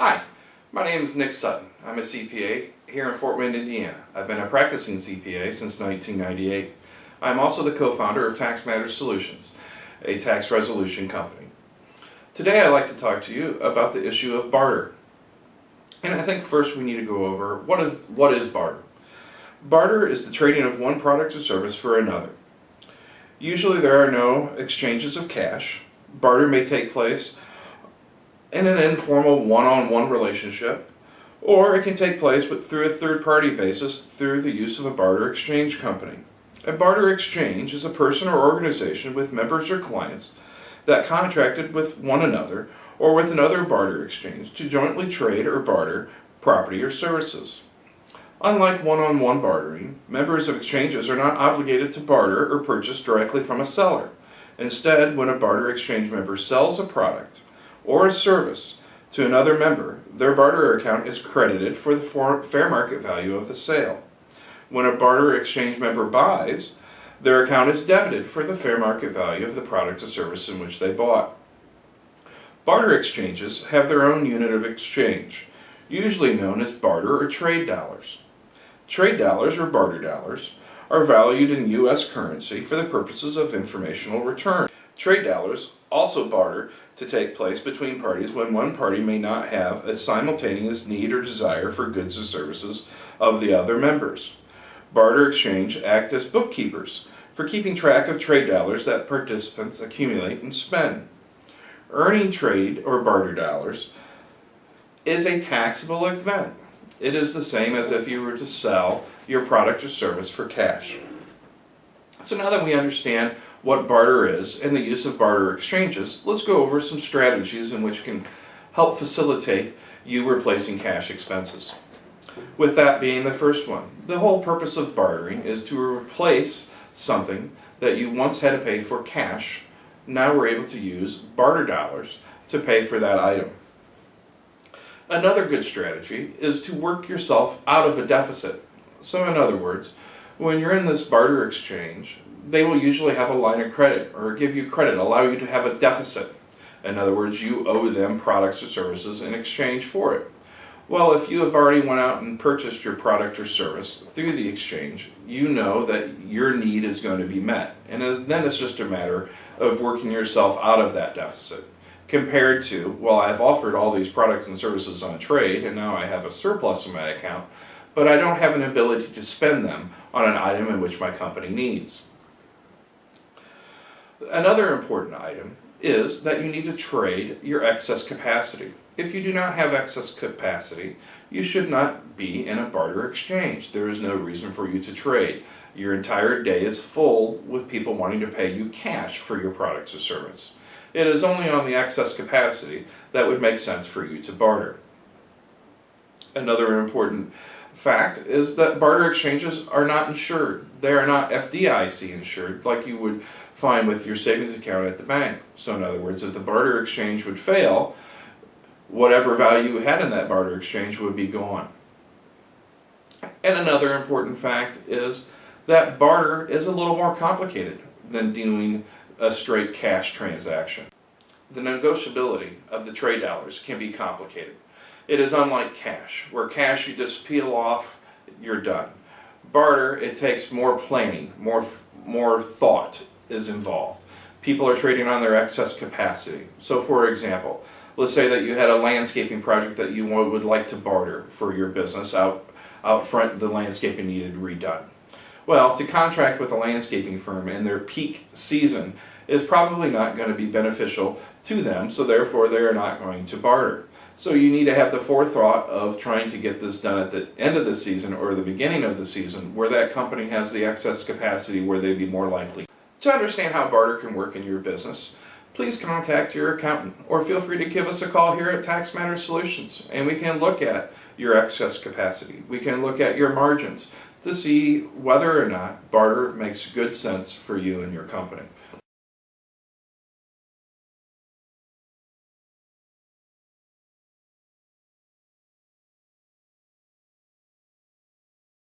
Hi, my name is Nick Sutton. I'm a CPA here in Fort Wayne, Indiana. I've been a practicing CPA since 1998. I'm also the co-founder of Tax Matters Solutions, a tax resolution company. Today I'd like to talk to you about the issue of barter. And I think first we need to go over what is barter. Barter is the trading of one product or service for another. Usually there are no exchanges of cash. Barter may take place in an informal one-on-one relationship, or it can take place through a third-party basis through the use of a barter exchange company. A barter exchange is a person or organization with members or clients that contracted with one another or with another barter exchange to jointly trade or barter property or services. Unlike one-on-one bartering, members of exchanges are not obligated to barter or purchase directly from a seller. Instead, when a barter exchange member sells a product or a service to another member, their barter account is credited for the fair market value of the sale. When a barter exchange member buys, their account is debited for the fair market value of the product or service in which they bought. Barter exchanges have their own unit of exchange, usually known as barter or trade dollars. Trade dollars or barter dollars are valued in U.S. currency for the purposes of informational return. Trade dollars also barter to take place between parties when one party may not have a simultaneous need or desire for goods or services of the other members. Barter exchange act as bookkeepers for keeping track of trade dollars that participants accumulate and spend. Earning trade or barter dollars is a taxable event. It is the same as if you were to sell your product or service for cash. So now that we understand what barter is and the use of barter exchanges, let's go over some strategies in which can help facilitate you replacing cash expenses. With that being the first one, the whole purpose of bartering is to replace something that you once had to pay for cash. Now we're able to use barter dollars to pay for that item. Another good strategy is to work yourself out of a deficit. So in other words, when you're in this barter exchange, they will usually have a line of credit or give you credit, allow you to have a deficit. In other words, you owe them products or services in exchange for it. Well, if you have already went out and purchased your product or service through the exchange, you know that your need is going to be met. And then it's just a matter of working yourself out of that deficit. Compared to, well, I've offered all these products and services on trade and now I have a surplus in my account, but I don't have an ability to spend them on an item in which my company needs. Another important item is that you need to trade your excess capacity. If you do not have excess capacity, you should not be in a barter exchange. There is no reason for you to trade. Your entire day is full with people wanting to pay you cash for your products or service. It is only on the excess capacity that would make sense for you to barter. Another important fact is that barter exchanges are not insured. They are not FDIC insured like you would find with your savings account at the bank. So in other words, if the barter exchange would fail, whatever value you had in that barter exchange would be gone. And another important fact is that barter is a little more complicated than doing a straight cash transaction. The negotiability of the trade dollars can be complicated. It is unlike cash, where cash you just peel off, you're done. Barter, it takes more planning, more thought is involved. People are trading on their excess capacity. So for example, let's say that you had a landscaping project that you would like to barter for your business. Out front, the landscaping needed redone. Well, to contract with a landscaping firm in their peak season is probably not going to be beneficial to them, so therefore they are not going to barter. So you need to have the forethought of trying to get this done at the end of the season or the beginning of the season where that company has the excess capacity where they'd be more likely. To understand how barter can work in your business, please contact your accountant or feel free to give us a call here at Tax Matters Solutions and we can look at your excess capacity. We can look at your margins to see whether or not barter makes good sense for you and your company.